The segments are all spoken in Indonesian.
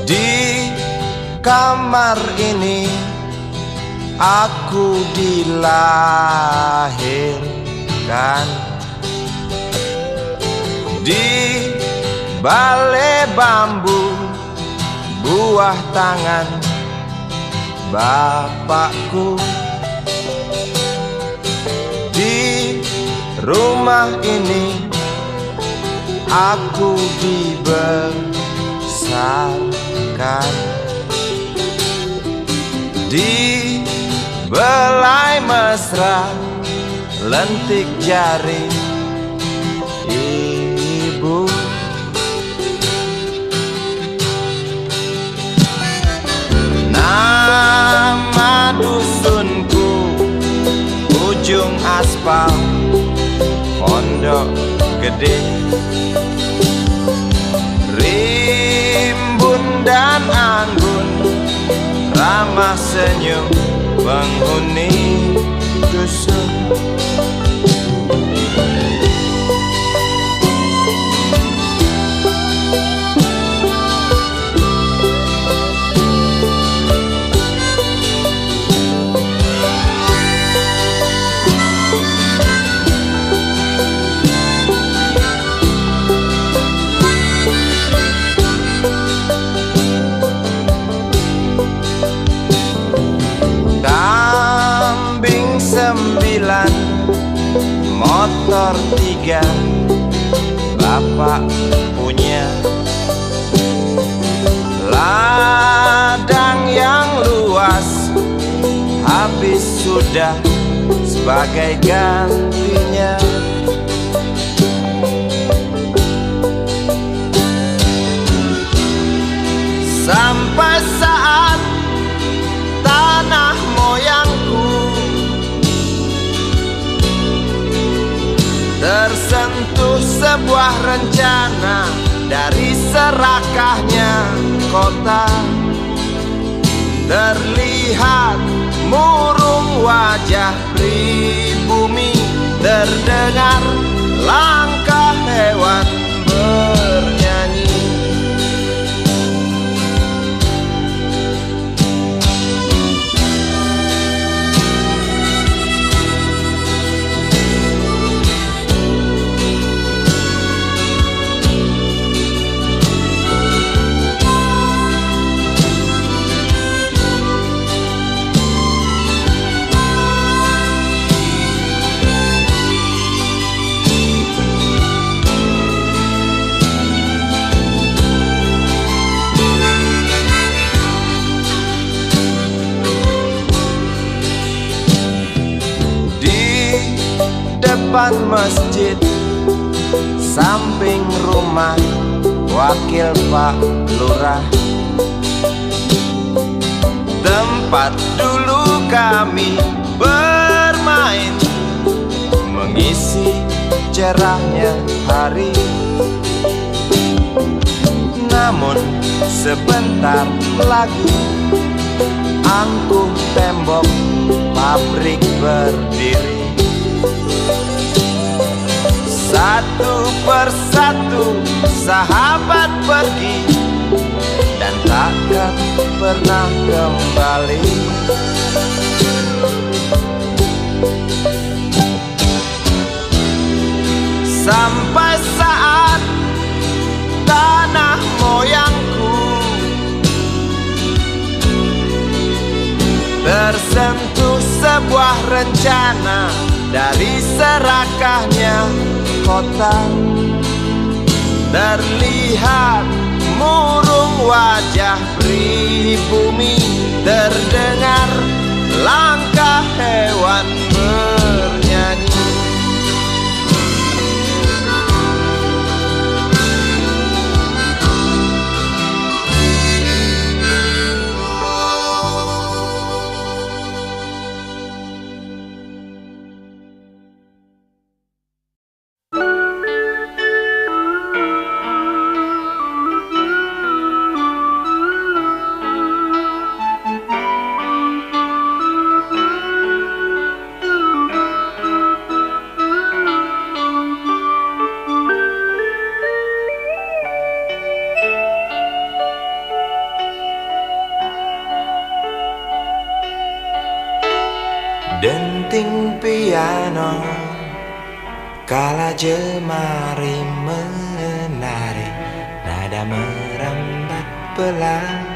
Di kamar ini aku dilahirkan, di balai bambu buah tangan bapakku. Di rumah ini aku dibesarkan, di belai mesra lentik jari ibu. Nama dusunku ujung aspal Pondok Gede. Rimbun dan anggun ramah senyum penghuni dusun. Motor 3 bapak punya, ladang yang luas habis sudah sebagai gantinya. Sampai saat tanah moyangku tersentuh sebuah rencana dari serakahnya kota. Terlihat murung wajah pribumi, terdengar langkah hewan bernyanyi. Depan masjid samping rumah wakil Pak Lurah, tempat dulu kami bermain mengisi cerahnya hari. Namun sebentar lagi angkuh tembok pabrik berdiri. Satu persatu sahabat pergi dan takkan pernah kembali. Sampai saat tanah moyangku tersentuh sebuah rencana dari serakahnya kota. Terlihat murung wajah pribumi, terdengar langkah hewan bernyanyi. denting piano kala jemari menari, nada merambat pelan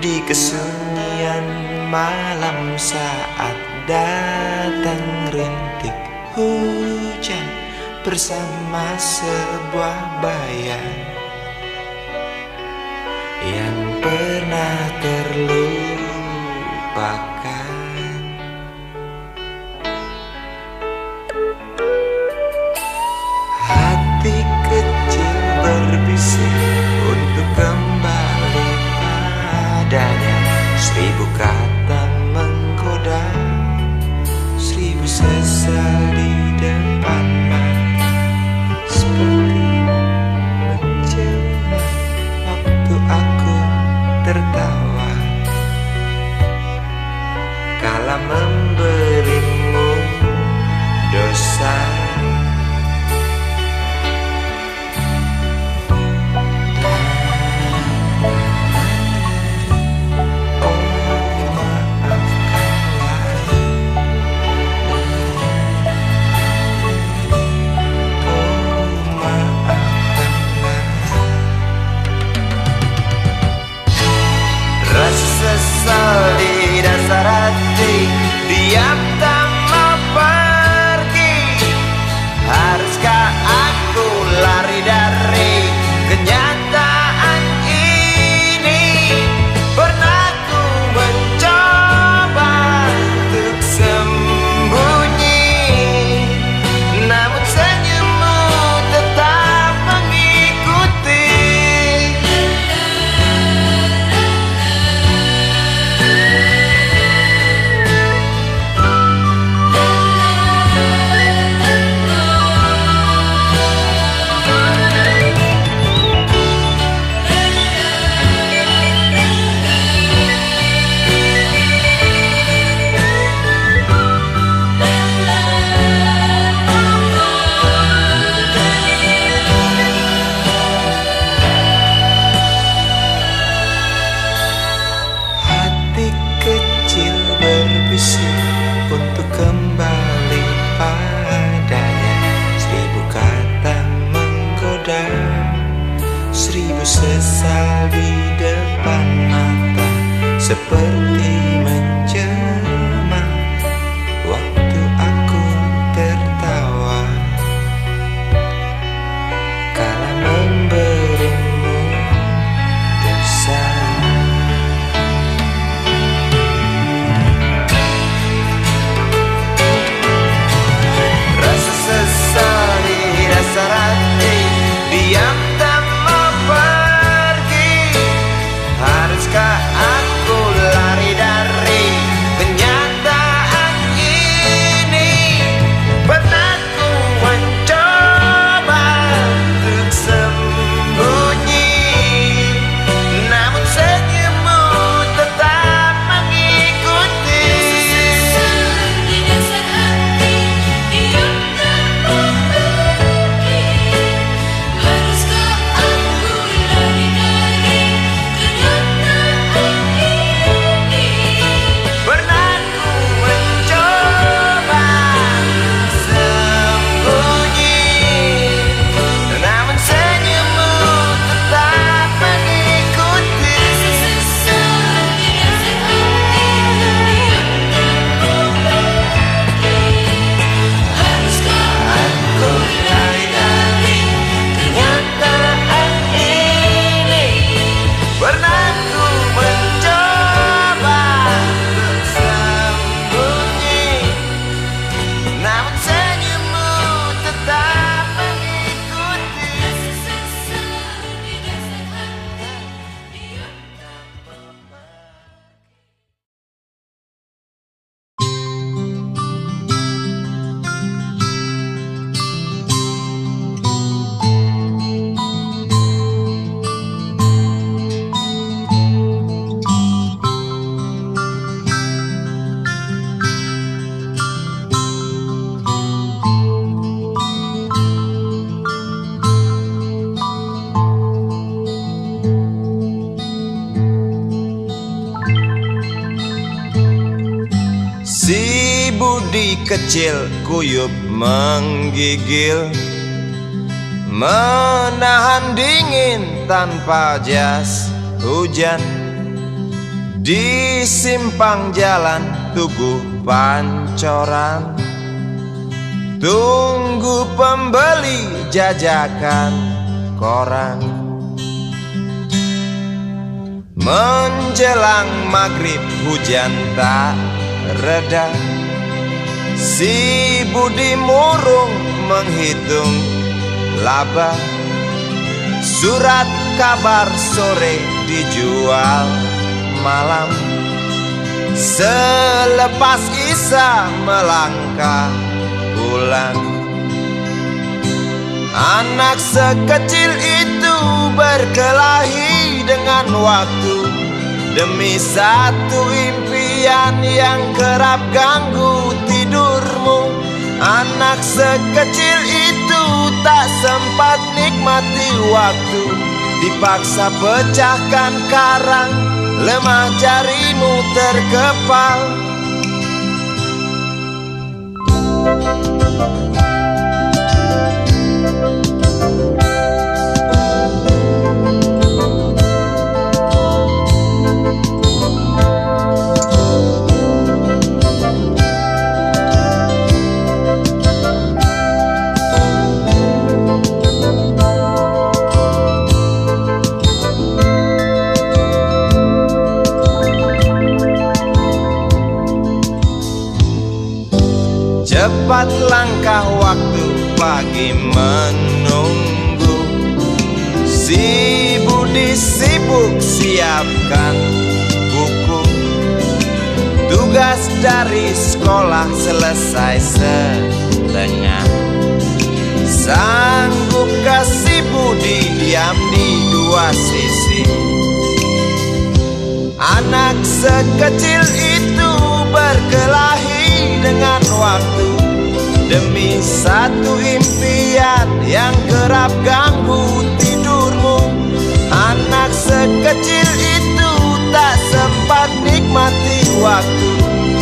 di kesunyian malam saat datang rintik hujan bersama sebuah bayang yang pernah terlupakan. Hati kecil berbisik untuk kembali padanya. 1000 kata menggoda, 1000 sesal di depan mata, seperti menjelma waktu aku tertawa kala memberimu dosa. Sesal di dasar hati, diam tak mau pergi. Haruskah aku lari dari kenyataan ini? Pernah ku mencoba untuk sembunyi, namun senyummu tetap mengikuti. Untuk kembali padanya, 1000 kata menggoda, 1000 sesal di depan mata, seperti menjelma waktu aku tertawa kala memberimu dosa. Diam tak mau pergi. Haruskah aku lari dari budi kecil kuyup menggigil, menahan dingin tanpa jas hujan. Di simpang jalan Tugu Pancoran, tunggu pembeli jajakan koran. Menjelang maghrib hujan tak reda, si budi murung menghitung laba. Surat kabar sore dijual malam, selepas Isya melangkah pulang. Anak sekecil itu berkelahi dengan waktu demi satu impian yang kerap ganggu tidurmu. Anak sekecil itu tak sempat nikmati waktu, dipaksa pecahkan karang, lemah jarimu terkepal. Cepat langkah waktu pagi menunggu, si budi sibuk siapkan buku. Tugas dari sekolah selesai setengah, sanggupkah si budi diam di dua sisi? Anak sekecil itu berkelahi dengan waktu demi satu impian yang kerap ganggu tidurmu. Anak sekecil itu tak sempat nikmati waktu,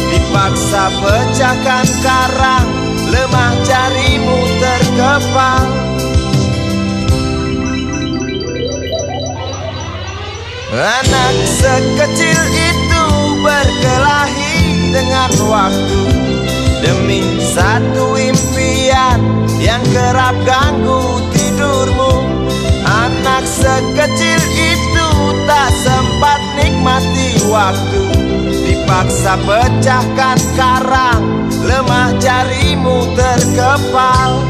dipaksa pecahkan karang, lemah jarimu terkepal. Anak sekecil itu berkelahi dengan waktu demi satu impian yang kerap ganggu tidurmu. Anak sekecil itu tak sempat nikmati waktu, dipaksa pecahkan karang, lemah jarimu terkepal.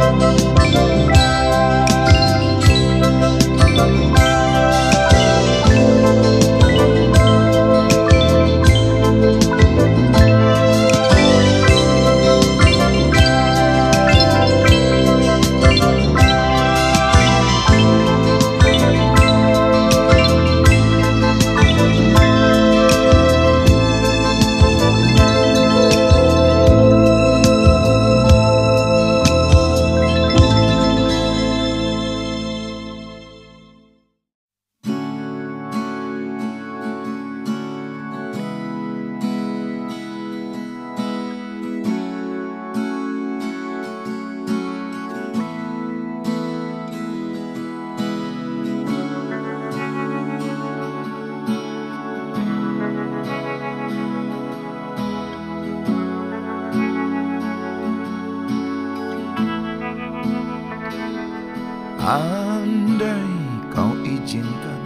Andai kau izinkan,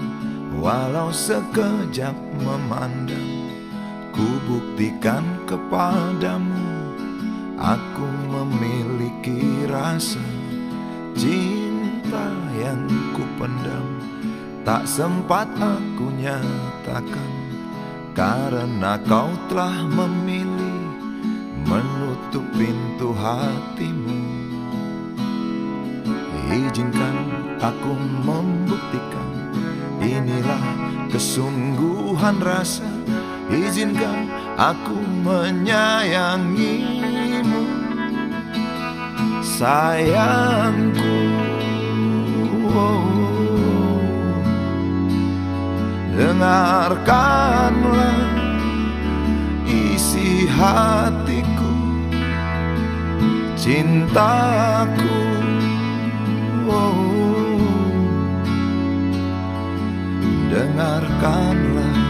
walau sekejap memandang, ku buktikan kepadamu, aku memiliki rasa cinta yang ku pendam. Tak sempat aku nyatakan, karena kau telah memilih menutup pintu hatimu. Izinkan aku membuktikan, inilah kesungguhan rasa. Izinkan aku menyayangimu, sayangku. Dengarkanlah isi hatiku, cintaku. Dengarkanlah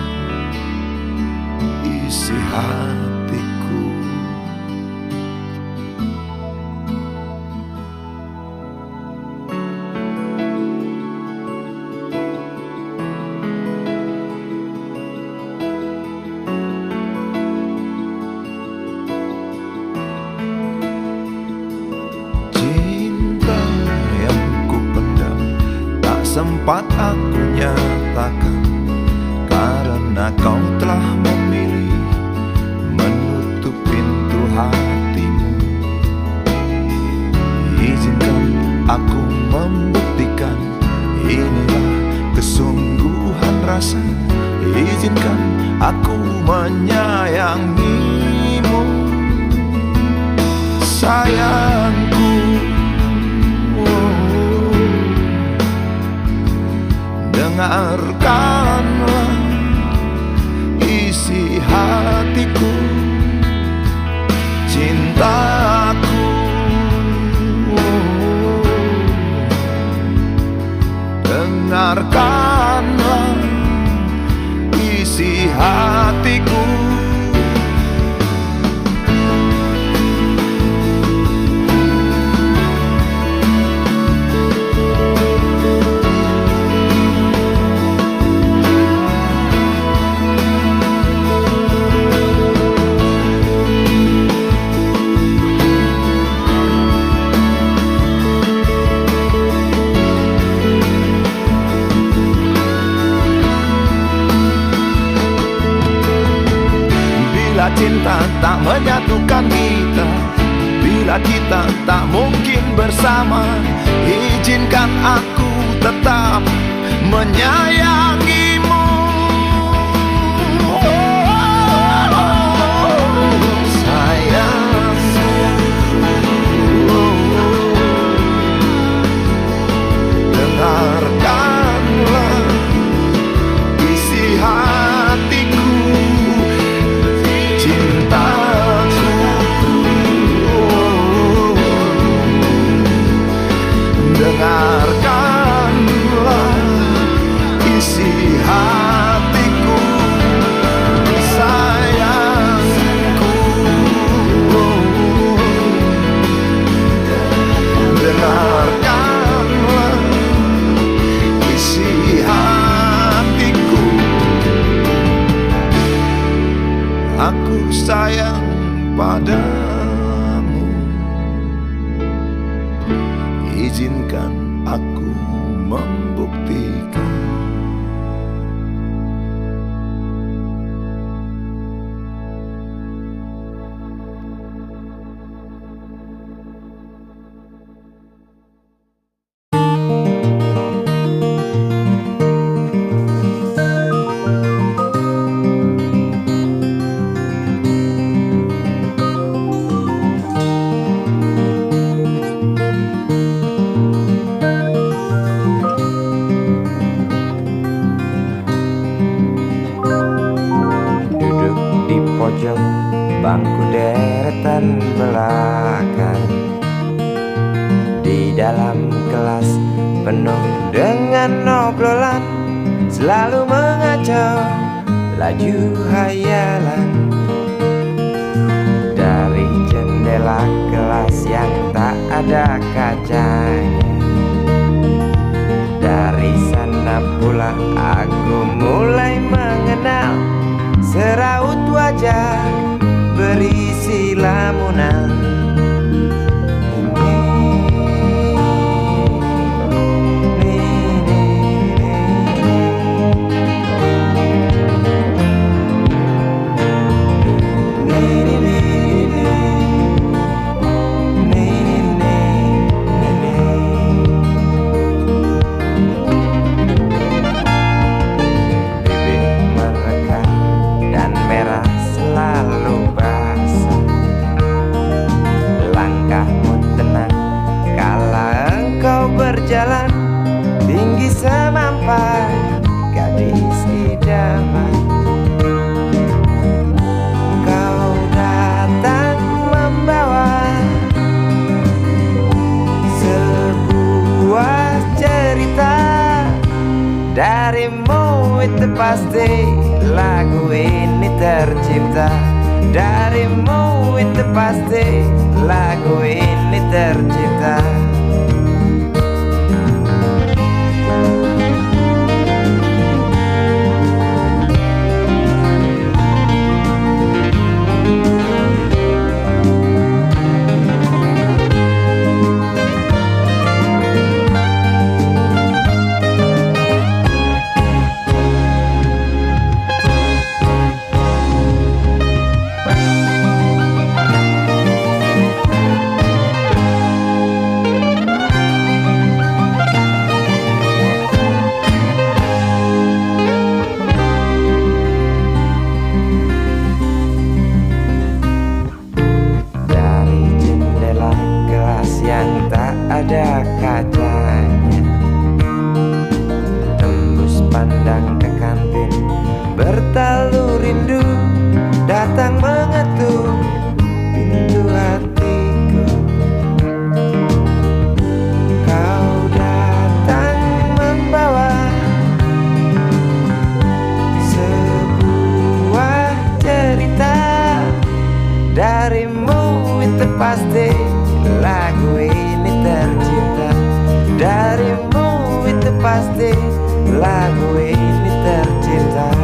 isi hatiku. Cinta yang kupendam tak sempat aku nyatakan, karena kau telah memilih menutup pintu hatimu. Izinkan aku membuktikan, inilah kesungguhan rasa. Izinkan aku menyayangimu, sayangku. Dengarkanlah isi hatiku, cintaku. Dengarkanlah isi hatiku. Bila cinta tak menyatukan kita, bila kita tak mungkin bersama, izinkan aku tetap menyayangimu. Sayang, dengarkanlah isi hatiku, cintaku. Dengarkanlah isi hatiku, sayangku. Dengarkanlah isi hatiku. Aku sayang padamu, izinkan aku membuktikan. Pojok bangku deretan belakang, di dalam kelas penuh dengan obrolan, selalu mengacau laju hayalan. Dari jendela kelas yang tak ada kacanya, dari sana pula aku mulai mengenal seraut wajah berisi lamunan. Bibir merekat dan merah selalu basah. lagu ini tercipta. Darimu itu pasti lagu ini tercipta. Ada kacanya, tembus pandang ke kantin, bertalu rindu datang mengetuk pintu hatiku. Kau datang membawa sebuah cerita. Darimu itu pasti lagu ini tercipta. Darimu itu pasti lagu ini tercipta.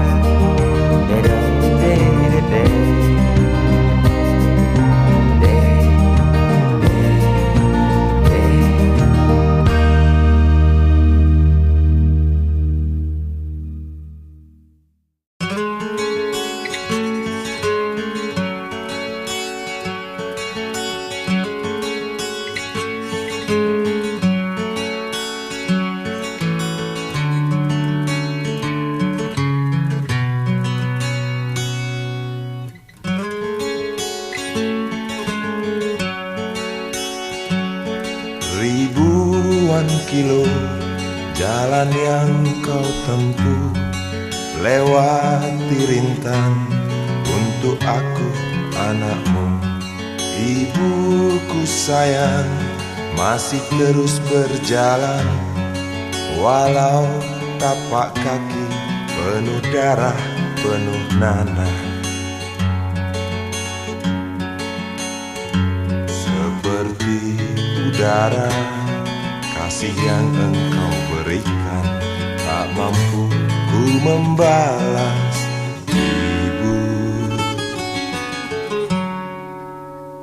Ribuan kilo jalan yang kau tempuh, lewati rintang untuk aku anakmu. Ibuku sayang masih terus berjalan, walau tapak kaki penuh darah, penuh nanah. Seperti udara, kasih yang engkau berikan tak mampu ku membalas. Ibu,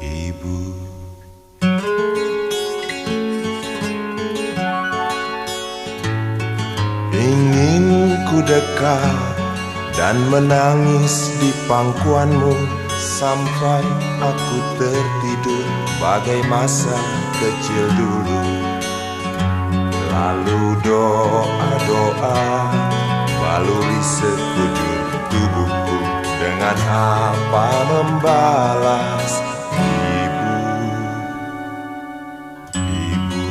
ibu. Ingin ku dekat dan menangis di pangkuanmu sampai aku tertidur bagai masa kecil dulu. Lalu doa-doa baluri sekujur tubuhku, dengan apa membalas. Ibu, ibu.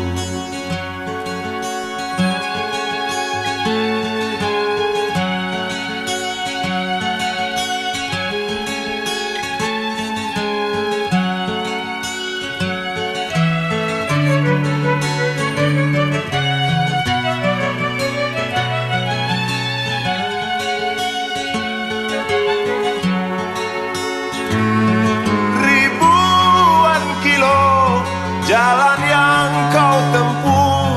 Jalan yang kau tempuh,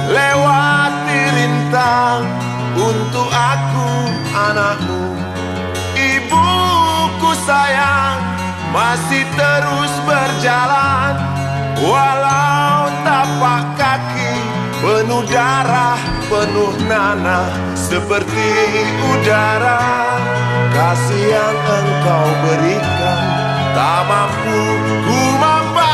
lewati rintang untuk aku anakmu. Ibuku sayang masih terus berjalan, walau tapak kaki penuh darah, penuh nanah. Seperti udara, kasih yang engkau berikan tak mampu ku membalas.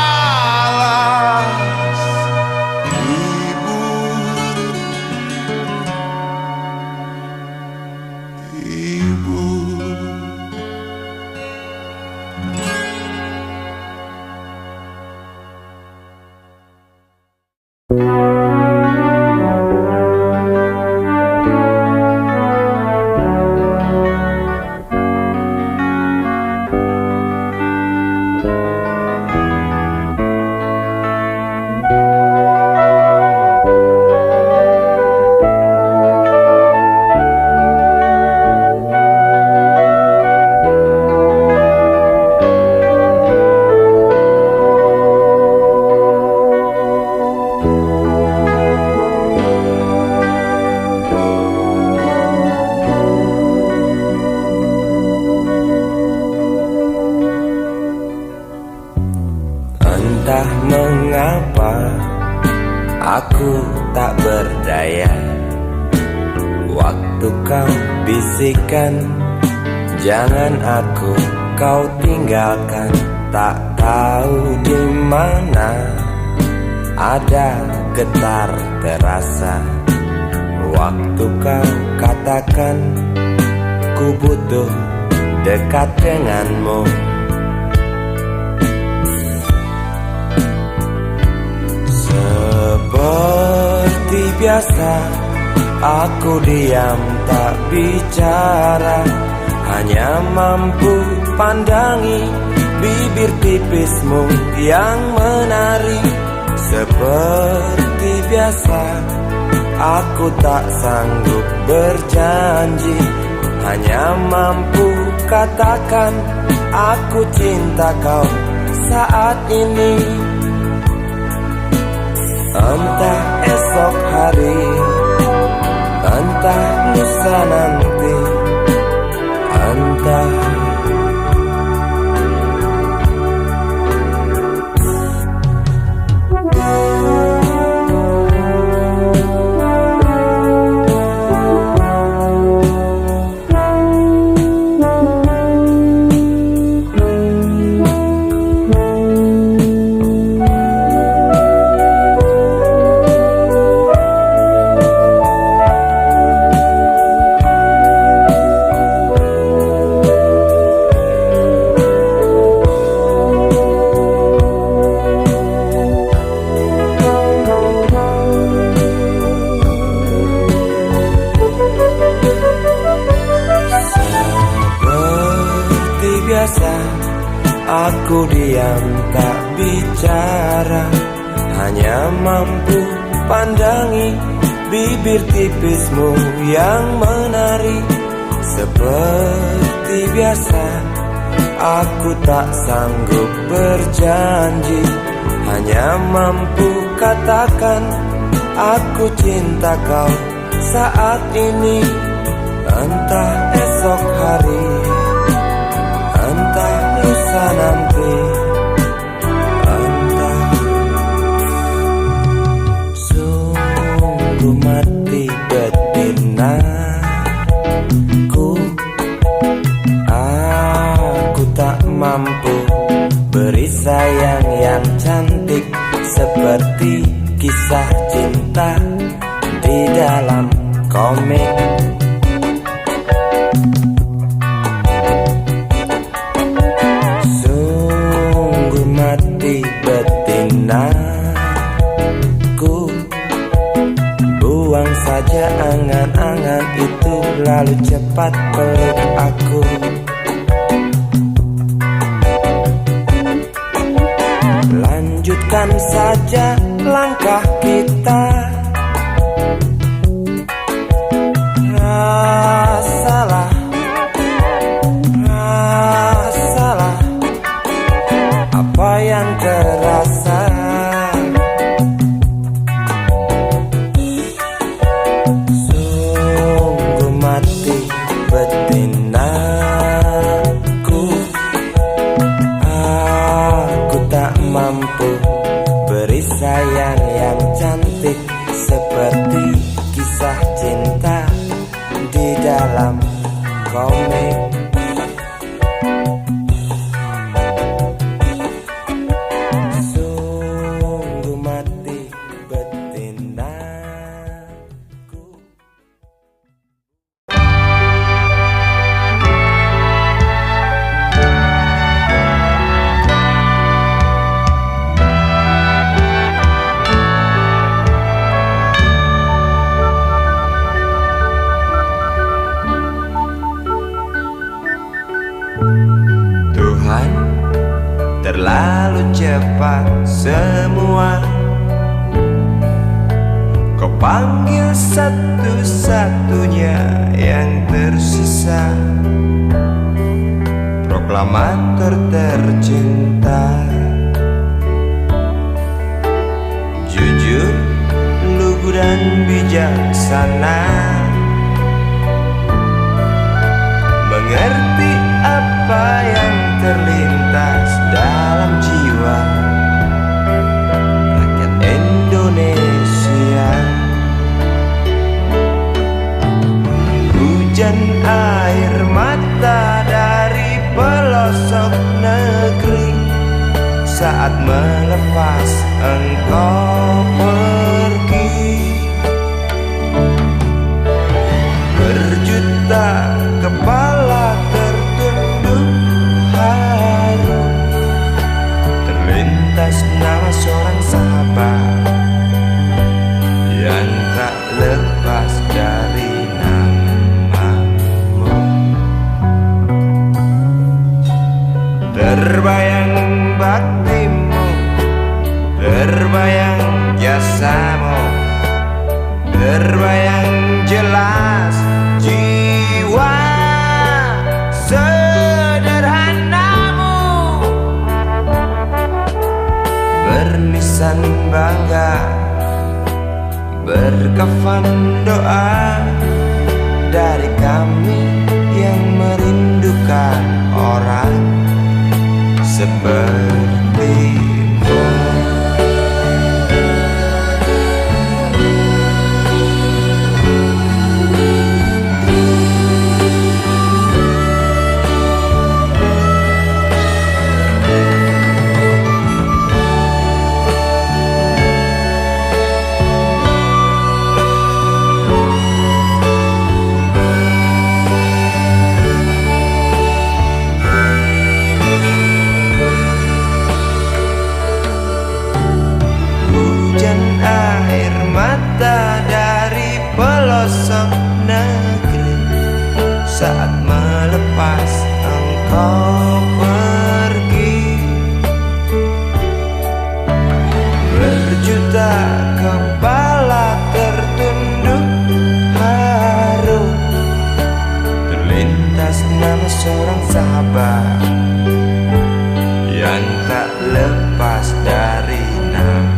bisikan, jangan aku kau tinggalkan. Tak tahu di mana ada getar terasa waktu kau katakan ku butuh dekat denganmu. Seperti biasa aku diam tak bicara, hanya mampu pandangi bibir tipismu yang menari. Seperti biasa aku tak sanggup berjanji, hanya mampu katakan aku cinta kau saat ini. Entah esok hari, entah lusa nanti, entah aku diam tak bicara, hanya mampu pandangi bibir tipismu yang menari. Seperti biasa aku tak sanggup berjanji, hanya mampu katakan aku cinta kau saat ini. Entah esok hari, entah lusa nanti, entah. Sungguh mati betinaku, aku tak mampu beri sayang yang cantik seperti kisah cinta di dalam komik. Betinaku, buang saja angan-angan itu, lalu cepat peluk aku. Lanjutkan saja langkah kita, rasalah apa yang terasa. Sungguh mati betinaku, aku tak mampu beri sayang yang cantik seperti kisah cinta di dalam komik. Terlalu cepat semua, kau panggil satu-satunya yang tersisa, proklamator tercinta. Jujur, lugu dan bijaksana, mengerti apa yang terlintas dalam jiwa rakyat Indonesia. Hujan air mata dari pelosok negeri saat melepas engkau pergi. Berjuta kepala tertunduk haru, terlintas nama seorang sahabat yang tak lepas dari namamu. Terbayang baktimu, terbayang jasamu, terbayang jelas jiwa sederhanamu, bernisan bangga, berkafan doa dari kami yang merindukan orang sepertimu. Dari pelosok negeri saat melepas engkau pergi. Berjuta kepala tertunduk haru, terlintas nama seorang sahabat yang tak lepas dari namamu.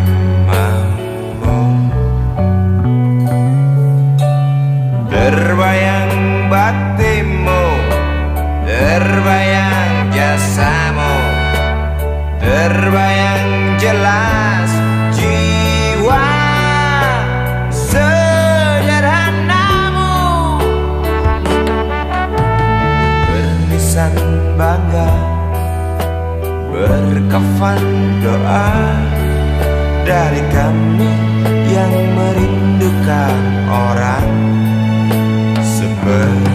Terbayang baktimu, terbayang jasamu, terbayang jelas jiwa sederhanamu, bernisan bangga, berkafan doa dari kami yang merindukan orang sepertimu.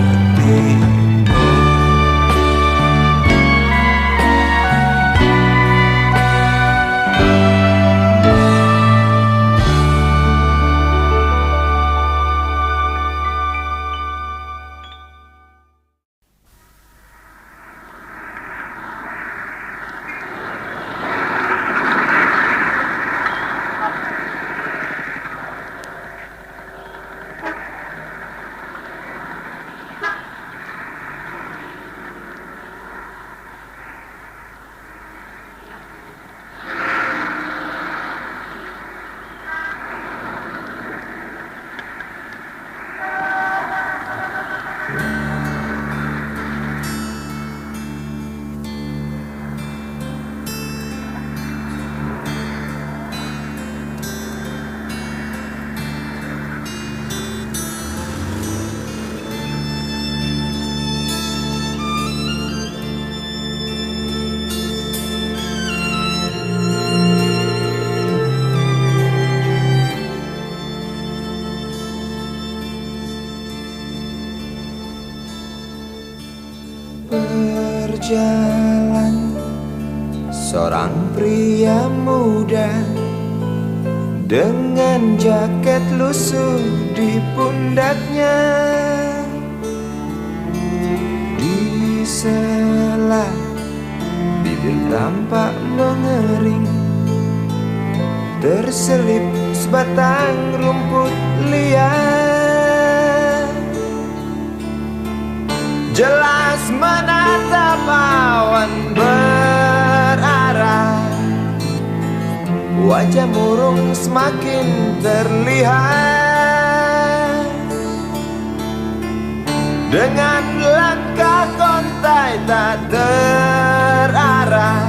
Berjalan seorang pria muda dengan jaket lusuh di pundaknya. Di sela bibir tampak mengering, terselip sebatang rumput liar. Jelas menatap awan berarah, wajah murung semakin terlihat. Dengan langkah kontai tak terarah,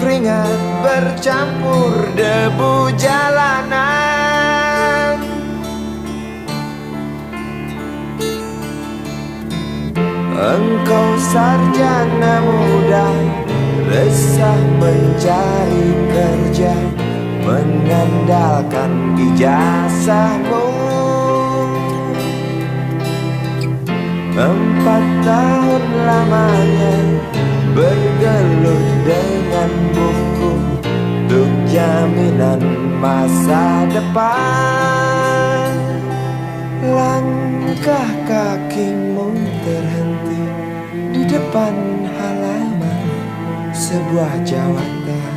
keringat bercampur debu jalanan. Engkau sarjana muda, resah mencari kerja, mengandalkan ijazahmu. 4 tahun lamanya bergelut dengan buku untuk jaminan masa depan. Langkah kakimu terhenti di depan halaman sebuah jawatan.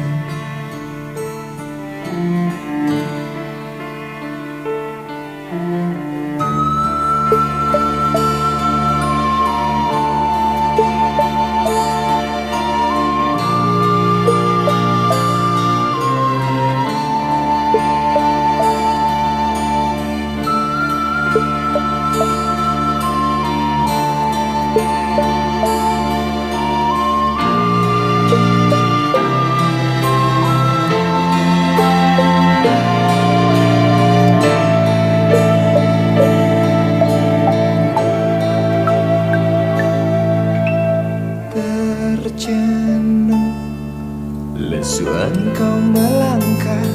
Terjenuh, lesu engkau melangkah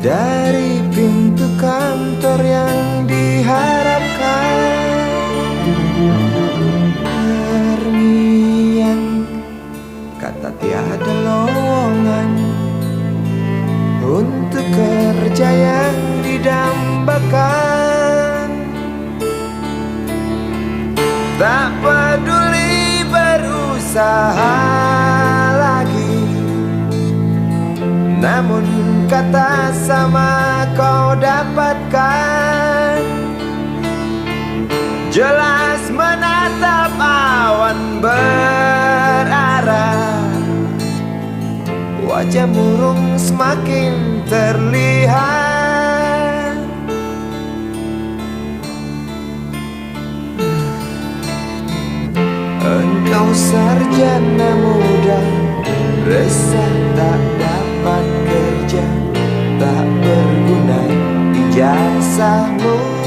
dari pintu kantor yang diharapkan. Terngiang kata tiada lowongan untuk kerja yang didambakan. Tak peduli berusaha lagi, namun kata sama kau dapatkan. Jelas menatap awan berarah, wajah murung semakin terlihat. Engkau sarjana muda, resah tak dapat kerja, tak berguna ijazahmu.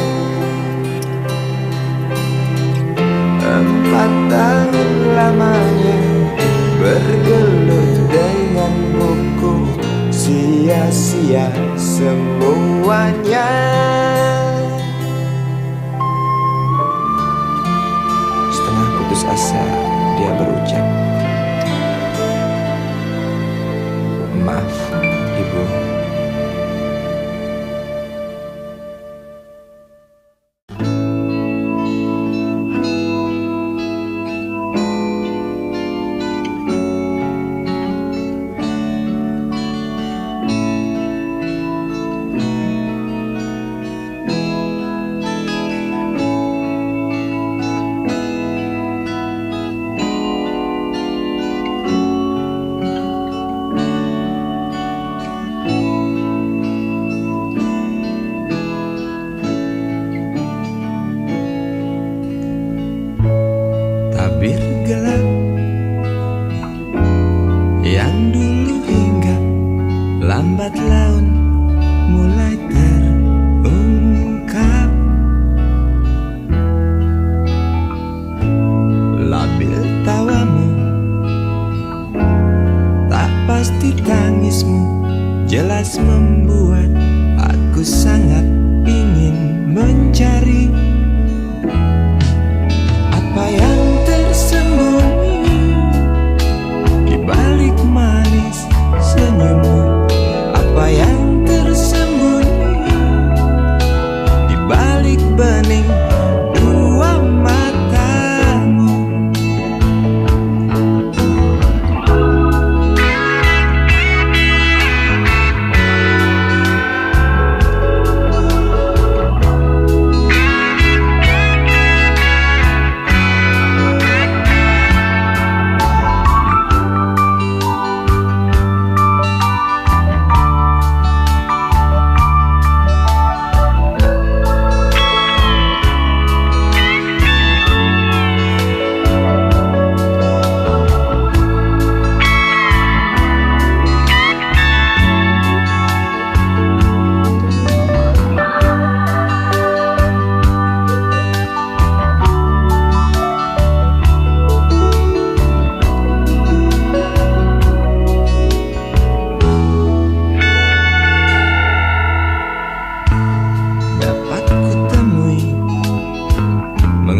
4 tahun lamanya bergelut dengan buku, sia-sia semuanya. Setengah putus asa dia berucap, "Maaf, Ibu." Tabir gelap yang dulu hinggap lambat laun mulai terungkap. Labil tawamu, tak pasti tangismu, jelas membuat aku sangat ingin mencari apa yang tersembunyi di balik manis senyummu, apa yang tersembunyi di balik bening dua matamu.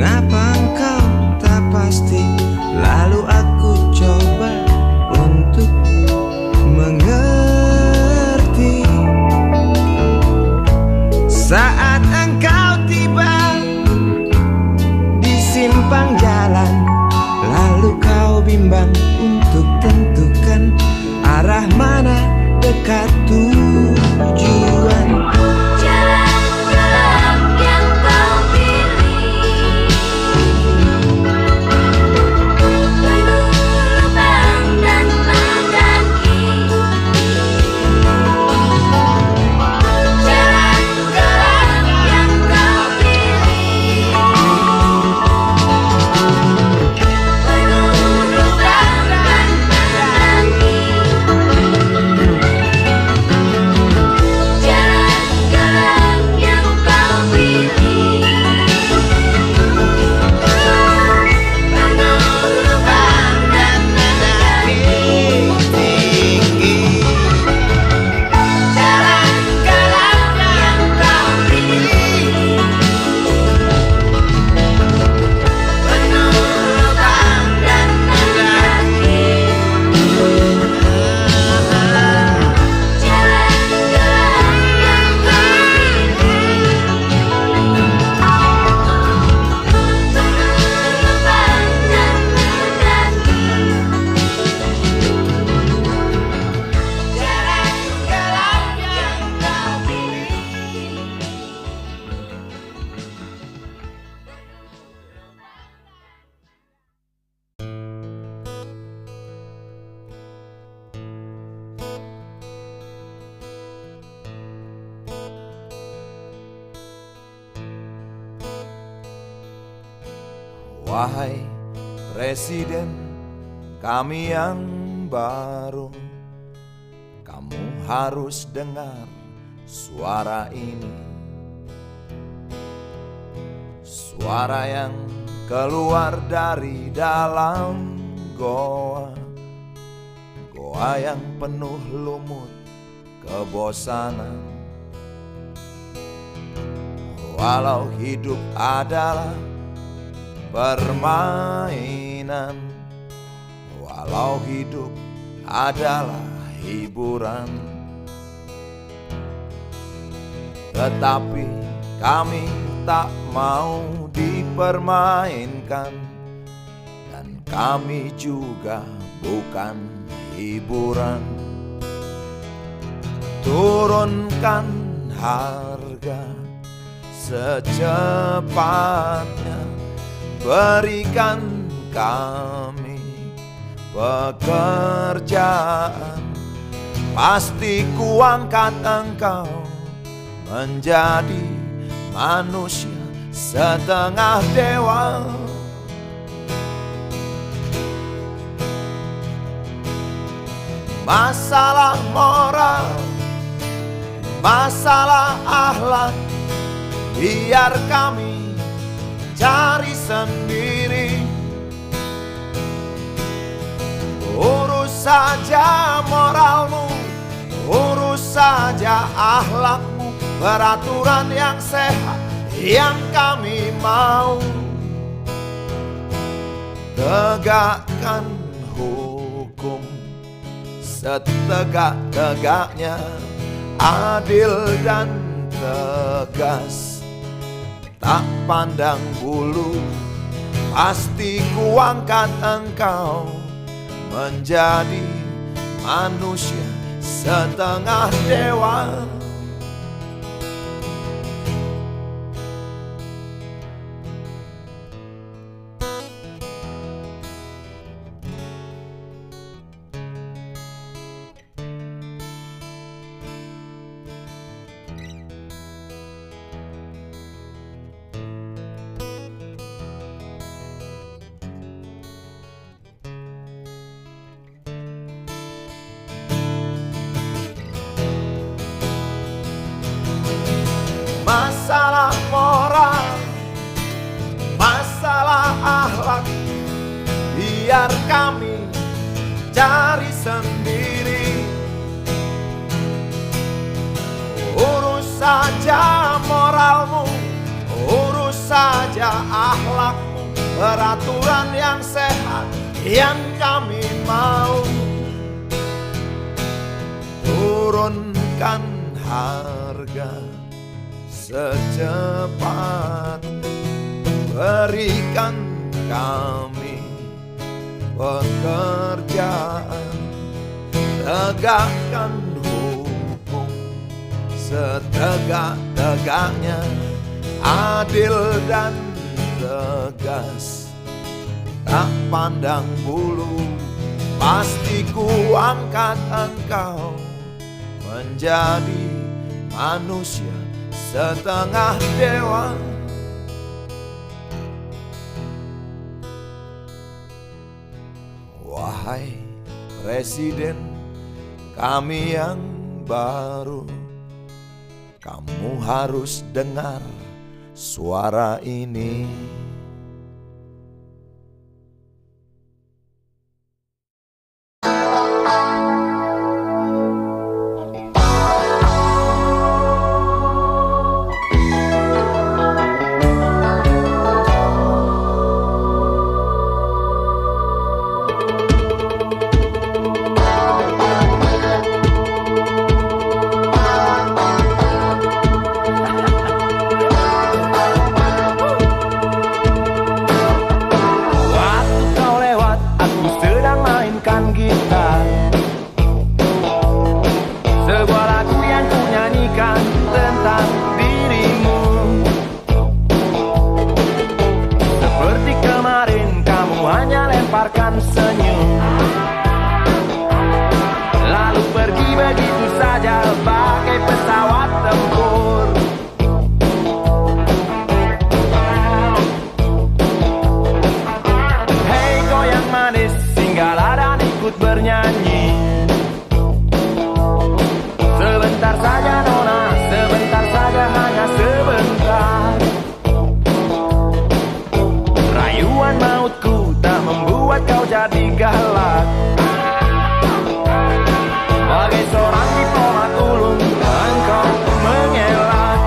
Mengapa engkau tak pasti? Lalu aku coba untuk mengerti. Saat engkau tiba di simpang jalan, lalu kau bimbang untuk tentukan arah mana dekat tujuan. Jalan-jalan yang kau pilih penuh lubang dan mendaki. Jalan-jalan yang kau pilih penuh lubang dan mendaki. Jalan-jalan yang kau pilih penuh lubang dan mendaki. Jalan-jalan yang kau pilih penuh lubang dan mendaki. Jalan-jalan yang kau pilih Wahai Presiden kami yang baru, kamu harus dengar suara ini. Suara yang keluar dari dalam goa, goa yang penuh lumut kebosanan. Walau hidup adalah permainan, walau hidup adalah hiburan, tetapi kami tak mau dipermainkan, dan kami juga bukan hiburan. Turunkan harga secepatnya, berikan kami pekerjaan. Pasti kuangkat engkau menjadi manusia setengah dewa. Masalah moral, masalah akhlak, biar kami cari sendiri. Urus saja moralmu, urus saja akhlakmu, peraturan yang sehat yang kami mau. Tegakkan hukum setegak-tegaknya, adil dan tegas, tak pandang bulu. Pasti kuangkat engkau menjadi manusia setengah dewa. Masalah moral, masalah akhlak, biar kami cari sendiri. Urus saja moralmu, urus saja akhlak, peraturan yang sehat yang kami mau. Turunkan harga secepat, berikan kami pekerjaan, tegakkan hukum setegak-tegaknya, adil dan tegas, tak pandang bulu. Pasti ku angkat engkau menjadi manusia setengah dewa. Wahai Presiden kami yang baru, kamu harus dengar suara ini. Sebuah lagu yang ku nyanyikan tentang dirimu. Seperti kemarin kamu hanya lemparkan senyum, lalu pergi begitu saja bagai pesawat tempur. Hei goyang manis, singgahlah dan ikut bernyanyi. Sebentar saja nona, sebentar saja, hanya sebentar. Rayuan mautku tak membuat kau jadi galak. Bagai seorang diplomat ulung, engkau mengelak.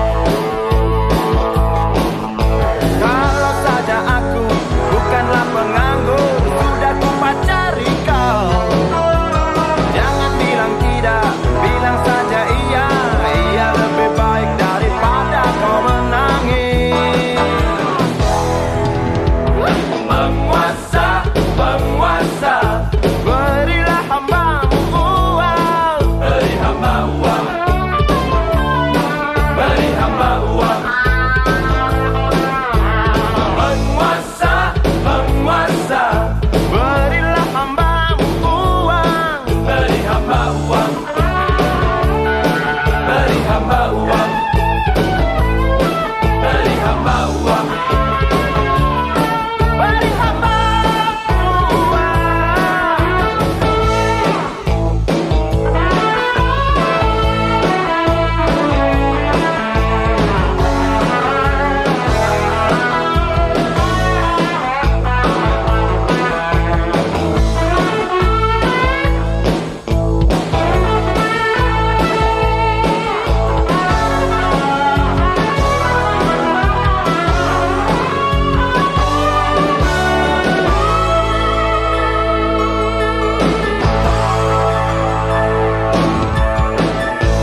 Kalau saja aku bukanlah penganggur, sudah ku pacari kau. Jangan bilang tidak, bilang saja iya. Iya lebih baik daripada kau menangis. Penguasa, penguasa, berilah hambamu uang. Beri hamba uang, beri hamba uang. Penguasa, penguasa, berilah hambamu uang. Beri hamba uang, beri hamba uang, beri hamba uang, beri hamba uang.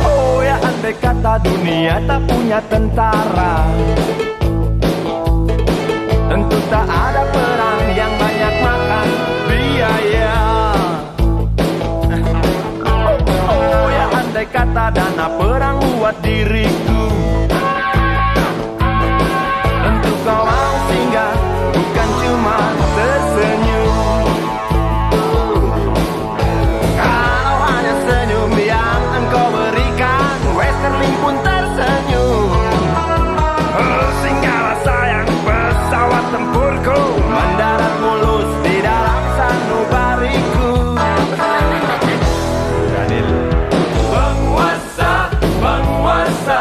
Oh ya, andai kata dunia tak punya tentara, tentu tak ada perang yang banyak makan biaya. Oh ya, andai kata dana perang buat diriku, tentu kau mau singgah, bukan cuma tersenyum. Kalau hanya senyum yang engkau berikan, Westerling pun tersenyum. Singgahlah sayang, pesawat tempurku mendarat mulus di dalam sanubariku. Penguasa, penguasa,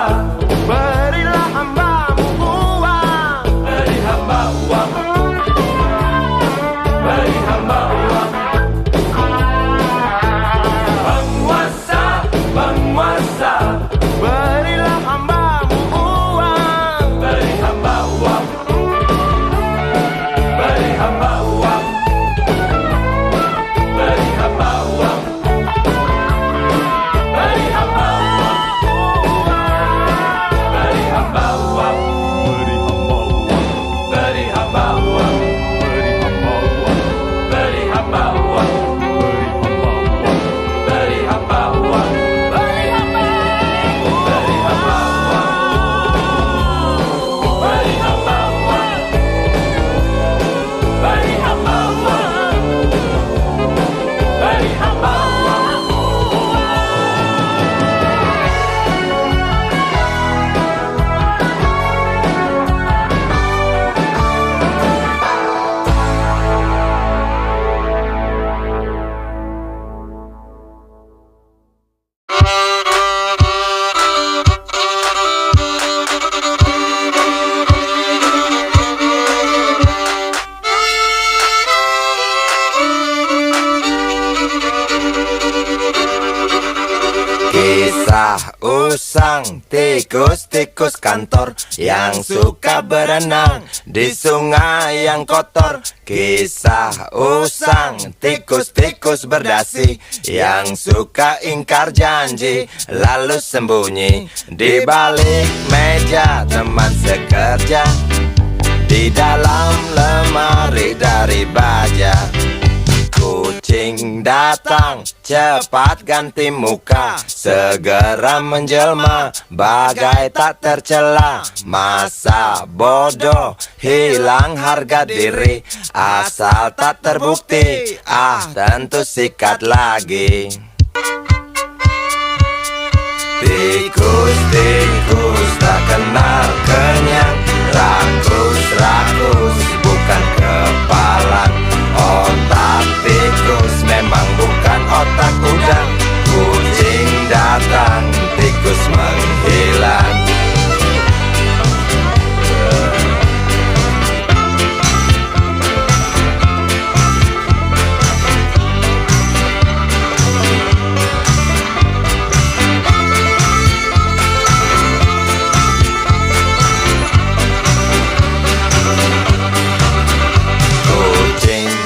usang, tikus-tikus kantor yang suka berenang di sungai yang kotor. Kisah usang, tikus-tikus berdasi yang suka ingkar janji lalu sembunyi di balik meja teman sekerja, di dalam lemari dari baja. Kucing datang, cepat ganti muka, segera menjelma, bagai tak tercela. Masa bodoh, hilang harga diri, asal tak terbukti, tentu sikat lagi. Tikus-tikus tak kenal kenyang, rakus-rakus bukan kepalan. Otak tikus memang bukan otak udang. Kucing datang, tikus menghilang.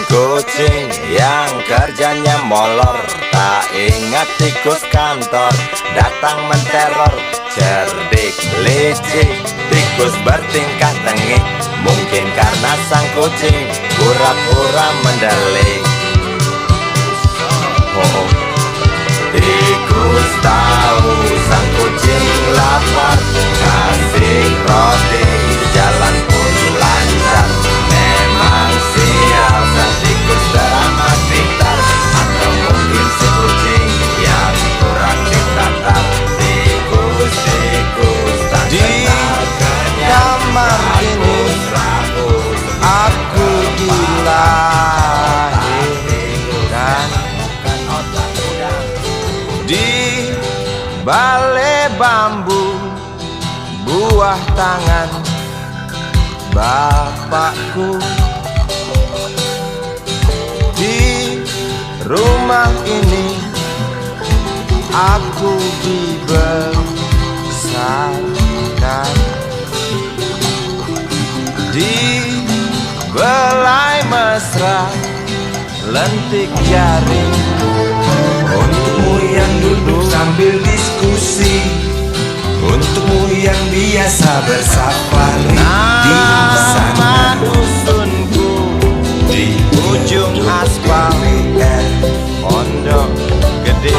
Kucing yang kerjanya molor, tak ingat tikus kantor datang menteror. Cerdik, licik, tikus bertingkah tengik, mungkin karena sang kucing pura-pura mendelik. Tikus tahu sang kucing lapar, kasih roti, jalan pun lancar. Memang sial sang tikus teramat pintar, atau mungkin si kucing yang kurang ditata. Tikus-tikus tak kenal kenyang, rakus-rakus Aku dilahirkan di balai bambu, buah tangan bapakku. Di rumah ini aku dibesarkan, di belai mesra lentik jaring. Untukmu yang duduk sambil diskusi, untukmu yang biasa bersafari di sana dusunku di ujung aspal Pondok Gede.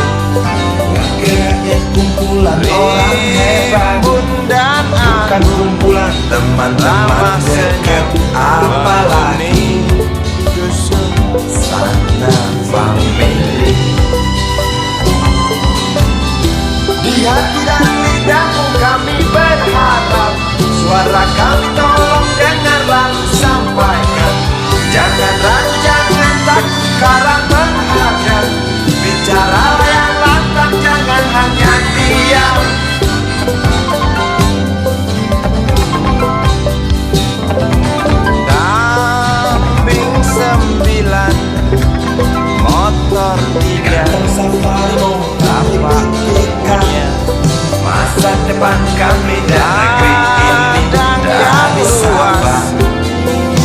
Rakyat kumpulan orang hebat, Rimbun dan bukan kumpulan teman-teman dekat, apalagi dusun sana family. Di hati dan lidahmu kami berharap, suara kami tolong dengar lalu sampaikan. Jangan ragu, jangan takut, karang menghadap. Bicaralah yang lantang, jangan hanya diam. Kambing 9, motor 3, tapak punya. Masa depan kami dan negeri ini Dan tak yang bisa luas,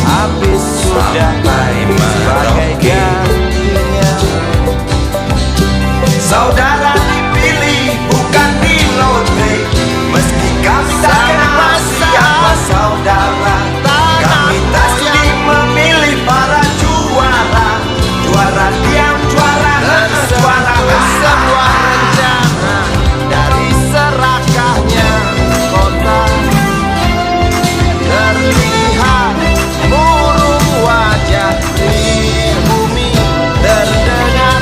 habis sudah sampai sebagai Merauke. gantinya. Saudara dipilih bukan di lotre, meski kami tak kenal siapa saudara. Kami tak sudi memilih para juara, juara diam, juara hana, juara Sebuah rencana dari serakahnya kota, terlihat burung wajah di bumi, terdengar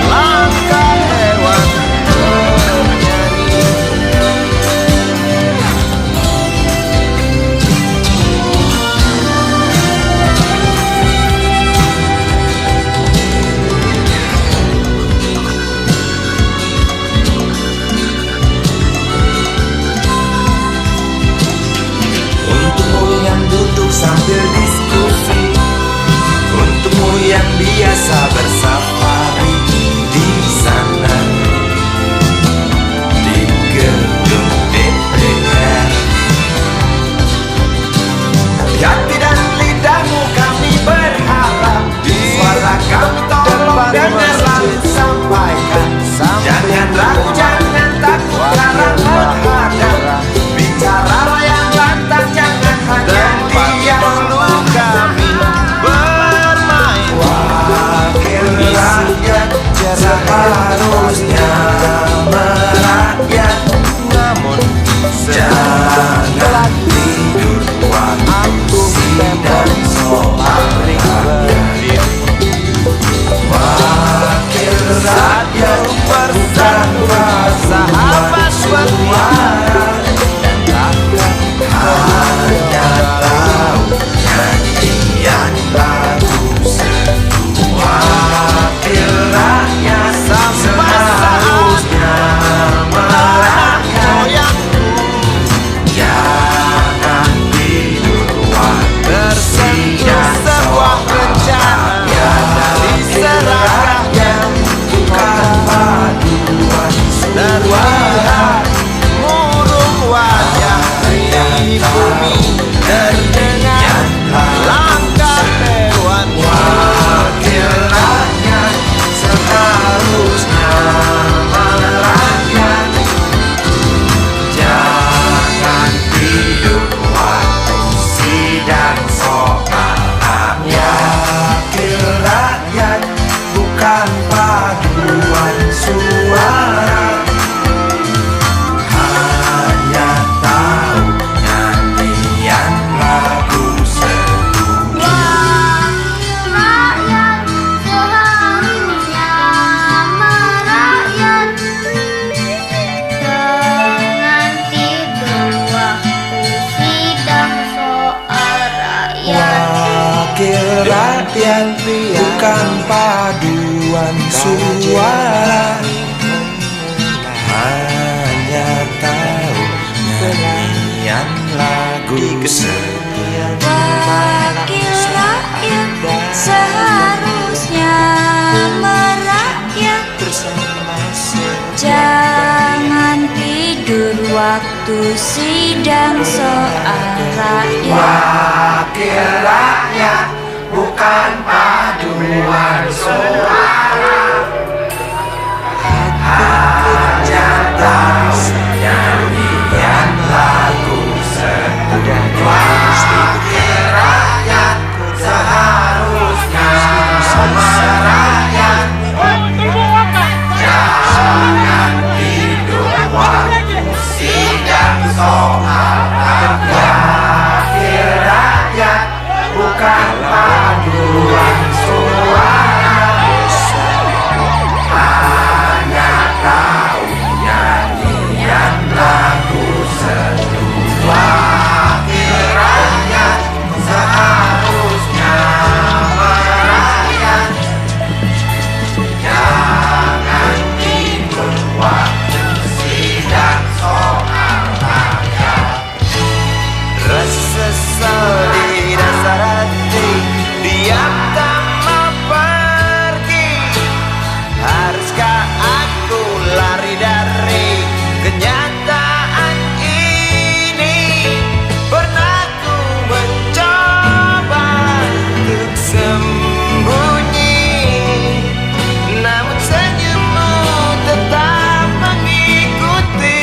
langkah hewan bernyanyi. Untukmu yang duduk sambil diskusi, untukmu yang biasa bersafari di sana di rakyat bukan paduan suara, hanya tahu nyanyian lagu setiap Wakil rakyat seharusnya merakyat, jangan tidur waktu sidang soal rakyat. Wakil rakyat bukan paduan suara, hanya tahu nyanyian lagu setiap wakil rakyat seharusnya merakyat, jangan tidur waktu sidang soal rakyat. Wakil rakyat bukan paduan suara, hanya tahu nyanyian lagu seduh. Wakil rakyat seharusnya merakyat, jangan tidur waktu sidang soal rakyat. Rasa sedih dasar hati diam tak mau pergi. Haruskah aku lari dari kenyataan ini? Pernah ku mencoba untuk sembunyi, namun senyummu tetap mengikuti.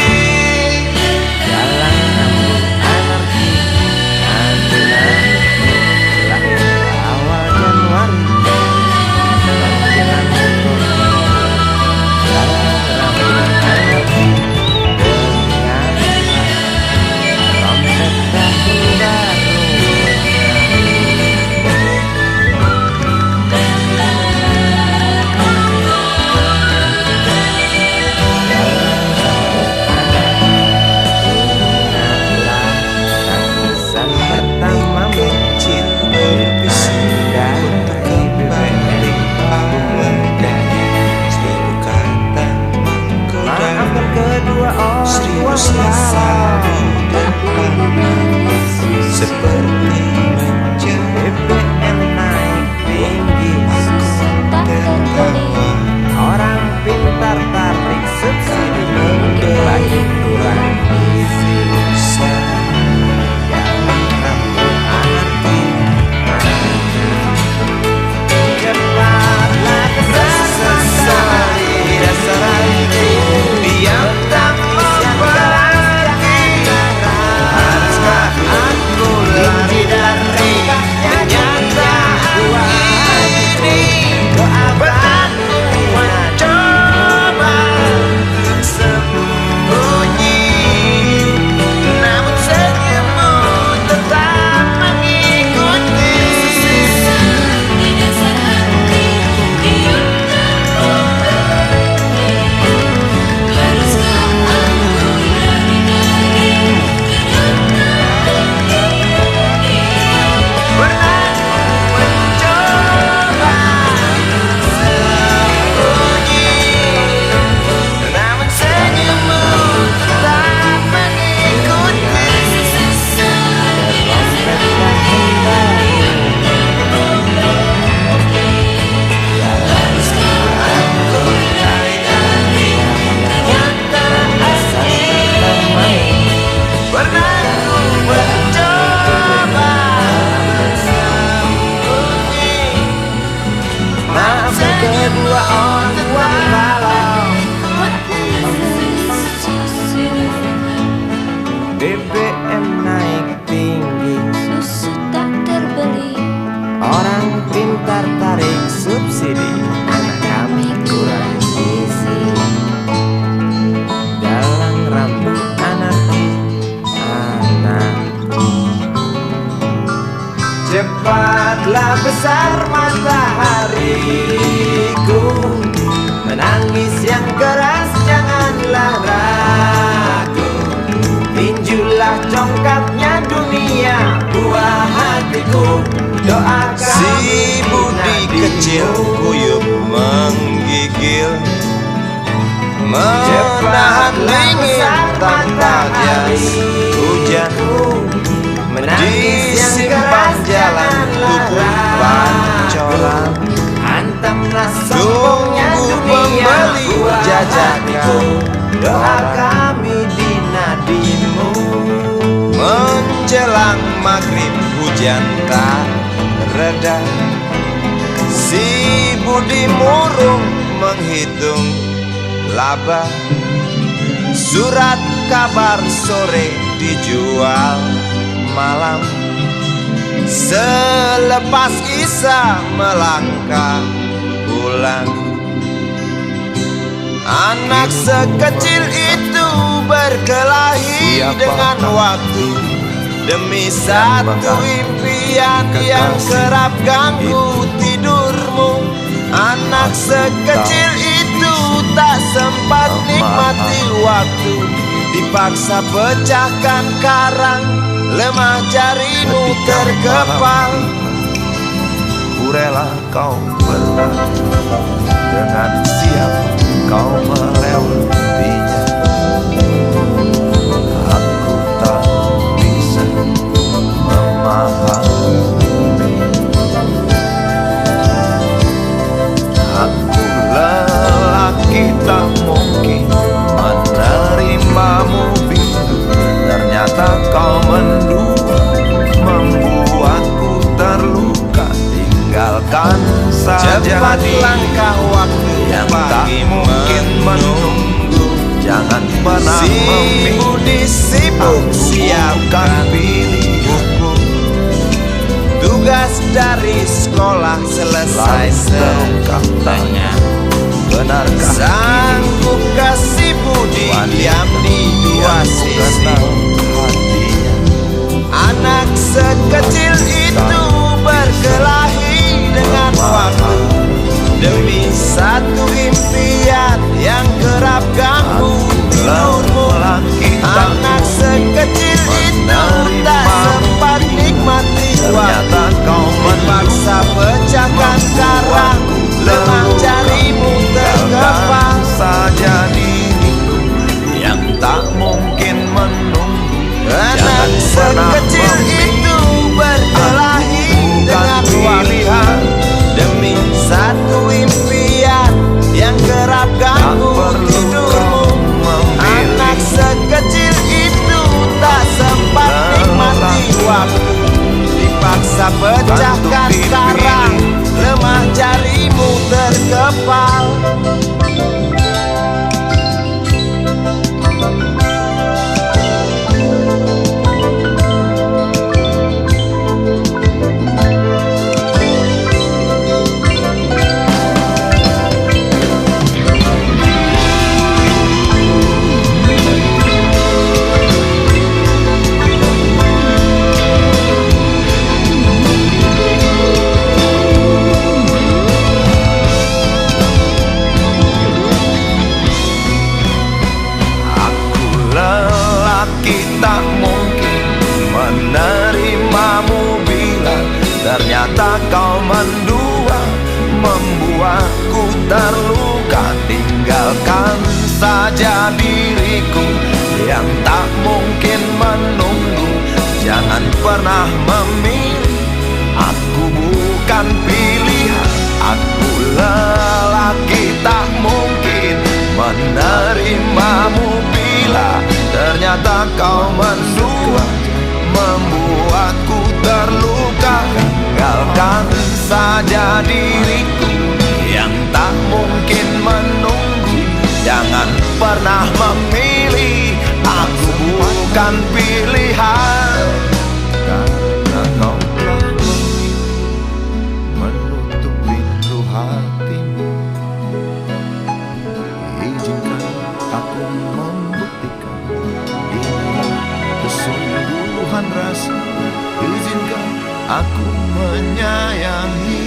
Seperti BBM naik tinggi, tertawa. Orang pintar tarik subsidi, lagi kurang isi. Jangan rambut anarki, cepatlah Sesali dasar hati diam tak mau pergi. Haruskah aku lari dari kenyataan ini? Pernah ku mencoba untuk sembunyi, namun senyummu tetap mengikuti. Pernah ku mencoba sembunyi, namun senyummu tetap mengikuti. Pernah ku mencoba sembunyi, maaf kedua orang tua galau. BBM naik tinggi, Susu tak terbeli, orang pintar tarik subsidi, anak kami kurang isi. Dalang rambut anarki, anakku. Cepatlah besar matahariku, menangis yang keras janganlah ragu. Tinjulah congkaknya dunia. dunia, buah hatiku, doa Si kami Budi kecil kuyup menggigil, menahan dingin tanpa jas hujan, disimpan jalan tubuh pancoran. Hantamlah sombongnya dunia, pembeli buah jajakan, hatiku, doa kami di nadimu. Menjelang maghrib hujan tak reda, si Budi murung menghitung laba. Surat kabar sore dijual malam. Selepas Isya melangkah pulang, anak sekecil itu berkelahi dengan waktu demi satu impian yang kerap ganggu tidurmu. Anak sekecil itu tak sempat nikmati waktu, dipaksa pecahkan karang, lemah jarimu terkepal. Ku rela kau bertanya dengan siapa kau melewatinya. Aku tak bisa memahami. Aku lelaki tak mungkin menerimamu bila ternyata kau mendua, membuatku terluka. Tinggalkan saja Cepat langkah waktu yang tak pagi mungkin menunggu. Jangan pernah Si memilih. Budi sibuk siapkan buku, tugas dari sekolah selesai setengah. Benarkah Sanggupkah si Budi diam di dua sisi? hatinya? Anak sekecil itu berkelahi dengan waktu demi satu impian yang kerap ganggu tidurmu. Anak sekecil itu tak sempat nikmati waktu, Ternyata kau dipaksa pecahkan karang, lemah jarimu terkepal. saja diriku yang tak mungkin menunggu. Anak sekecil itu berkelahi dengan waktu demi satu impian yang kerap ganggu tidurmu. Anak sekecil itu tak sempat nikmati waktu, dipaksa pecahkan karang, lemah jarimu terkepal. Tak mungkin menerimamu bila ternyata kau mendua, membuatku terluka. Tinggalkan saja diriku yang tak mungkin menunggu. Jangan pernah memilih, aku bukan pilihan. Aku lelaki tak mungkin menerimamu bila ternyata kau mendua, membuatku terluka. Tinggalkan saja diriku yang tak mungkin menunggu. Jangan pernah memilih, aku bukan pilihan. Karena kau telah memilih menutup pintu hatimu. Izinkan aku membuktikan inilah kesungguhan rasa. Izinkan aku menyayangi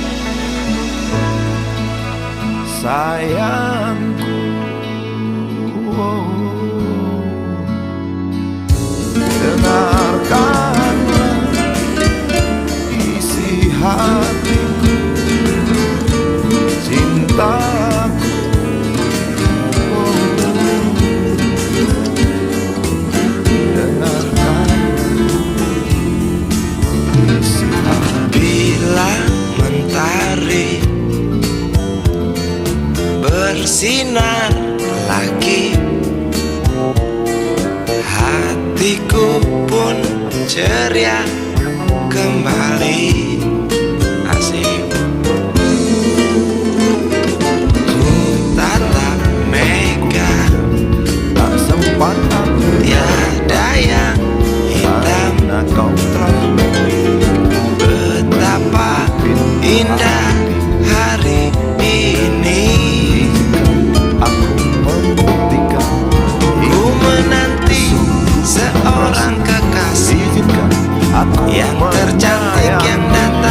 sayangku. Dengarkanlah bersinar lagi, hatiku pun ceria kembali. Asik. Ku tatap mega, Tak sempat aku tiada yang hitam. karena kau telah Betapa indah hari ini. aku membuktikan. Ku menanti seorang kekasih Izinkan aku yang tercantik yang datang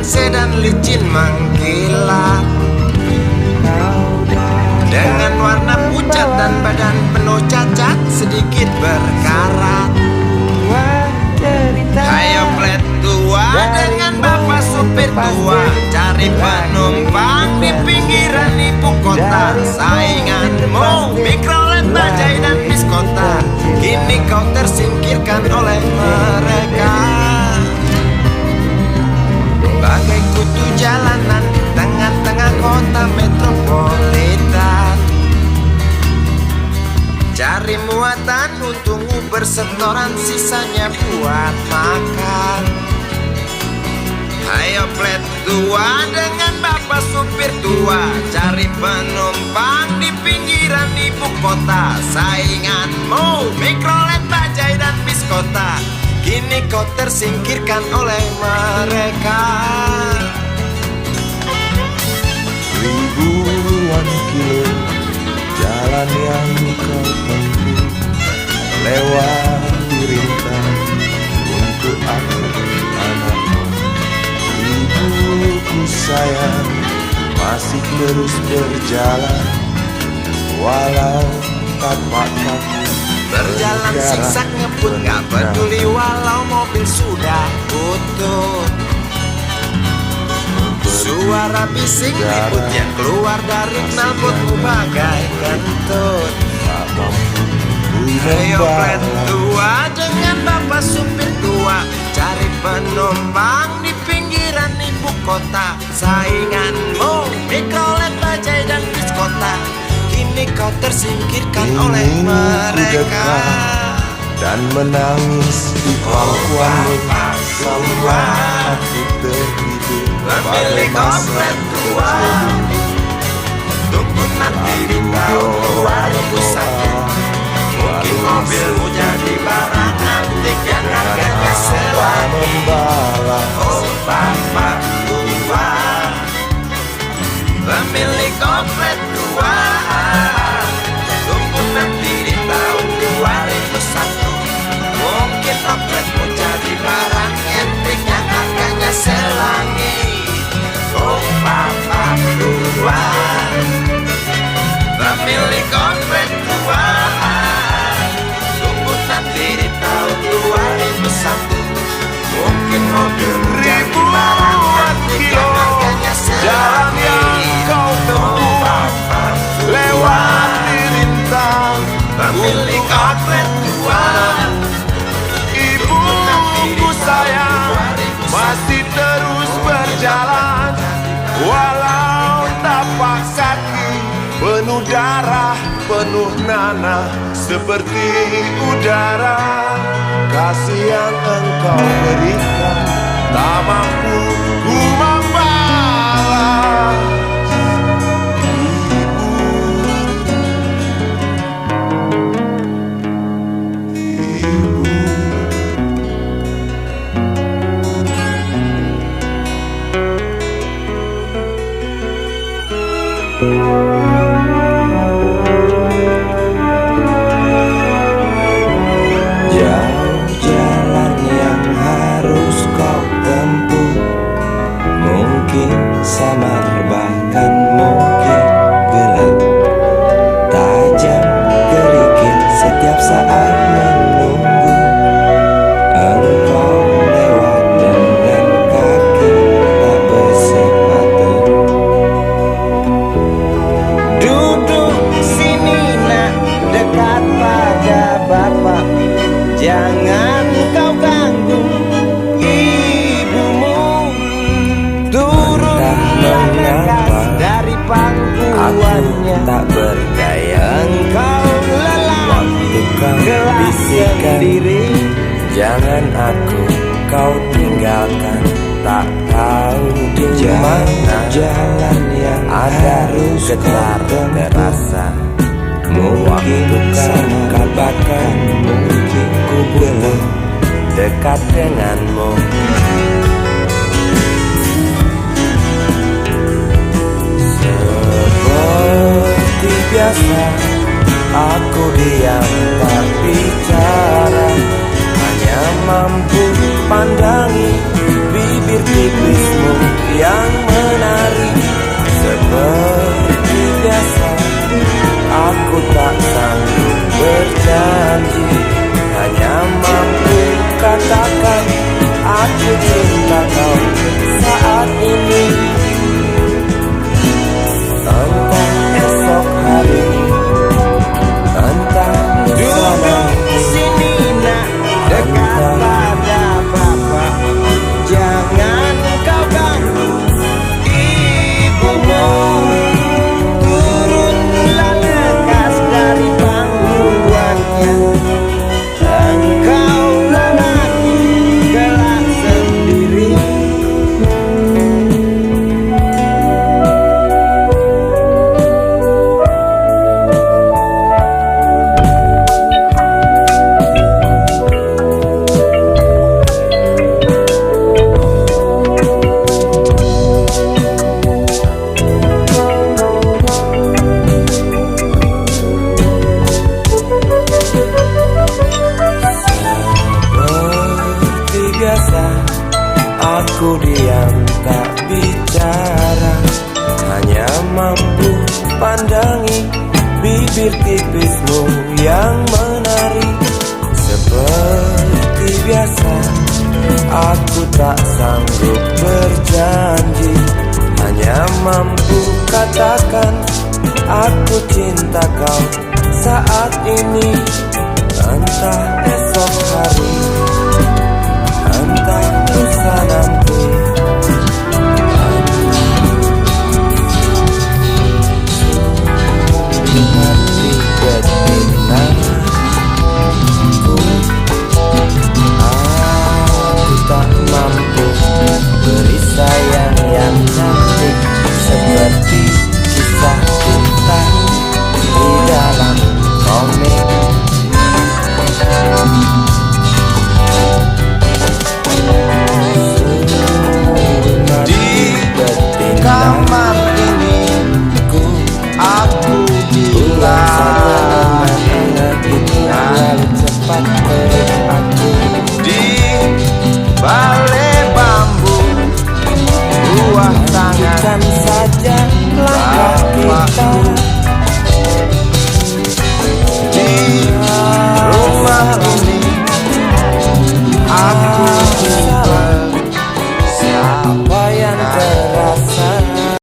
sedan licin mengkilat, dengan warna pucat dan badan penuh cacat sedikit berkarat. Hayo plet tua dengan bapak supir tua, cari penumpang di pinggiran ibu kota. Sainganmu Mikrolet, Bajai dan bis kota, kini kau tersingkirkan oleh mereka. Bagai kutu jalanan tengah-tengah kota metropolitan, cari muatan untungmu bersetoran, sisanya buat makan. Hayo plet tua dengan bapak supir tua, cari penumpang di pinggiran ibu kota. Sainganmu Mikrolet, Bajai dan bis kota, kini kau tersingkirkan oleh mereka. Ribuan kilo jalan yang kau tempuh, lewati rintang untuk anak-anakmu. Ibuku sayang masih terus berjalan, walau tapak kaki Berjalan siksak ngebut gak peduli walau mobil sudah utuh. Suara bising ribut yang keluar dari knalpotmu bagai kentut. Ayo plet tua dengan bapak supir tua, cari penumpang di pinggiran ibu kota. Sainganmu Mikrolet, Bajai dan bis kota, kini kau tersingkirkan oleh mereka. Dan menangis di pangkuanmu sampai aku terhidup. Pemilik komplet tua, tunggu nanti di tahun 2001. Mungkin mobilmu jadi barang antik yang harganya selangit. Oh bapak tua, pemilik komplet tua, tunggu nanti di tahun 2001. Mungkin kompletmu jadi barang antik yang harganya selangit. Oh bapak tua, pemilik komplet tua, tunggu nanti di tahun 2001. Mungkin mobilmu jadi barang antik yang harganya jalan yang kau tempuh, lewati rintang pemilik komplet tua. Ibuku sayang masih terus berjalan, walau tapak kaki penuh darah, penuh nanah seperti udara. Kasih yang engkau berikan tak mampu ku membalas. Jauh jalan yang harus kau tempuh, mungkin samar bahkan mungkin gelap, tajam kerikil setiap saat menunggu engkau lewat dengan kaki tak bersepatu. Duduk sini nak, dekat pada bapak, jangan kau ganggu ibumu. Turunlah dekat dari pangkuannya, tak berdaya. engkau lelah Waktu kau gelap bisikan, sendiri. jangan aku kau tinggalkan. Tak tahu di mana jalan yang ada getar terasa. Mungkin kau bahkan mungkin ku belum dekat denganmu. Seperti biasa aku diam tak bicara, hanya mampu pandangi bibir tipismu diam tak bicara, hanya mampu pandangi bibir tipismu yang menari. Seperti biasa, aku tak sanggup berjanji, hanya mampu katakan aku cinta kau saat ini. Entah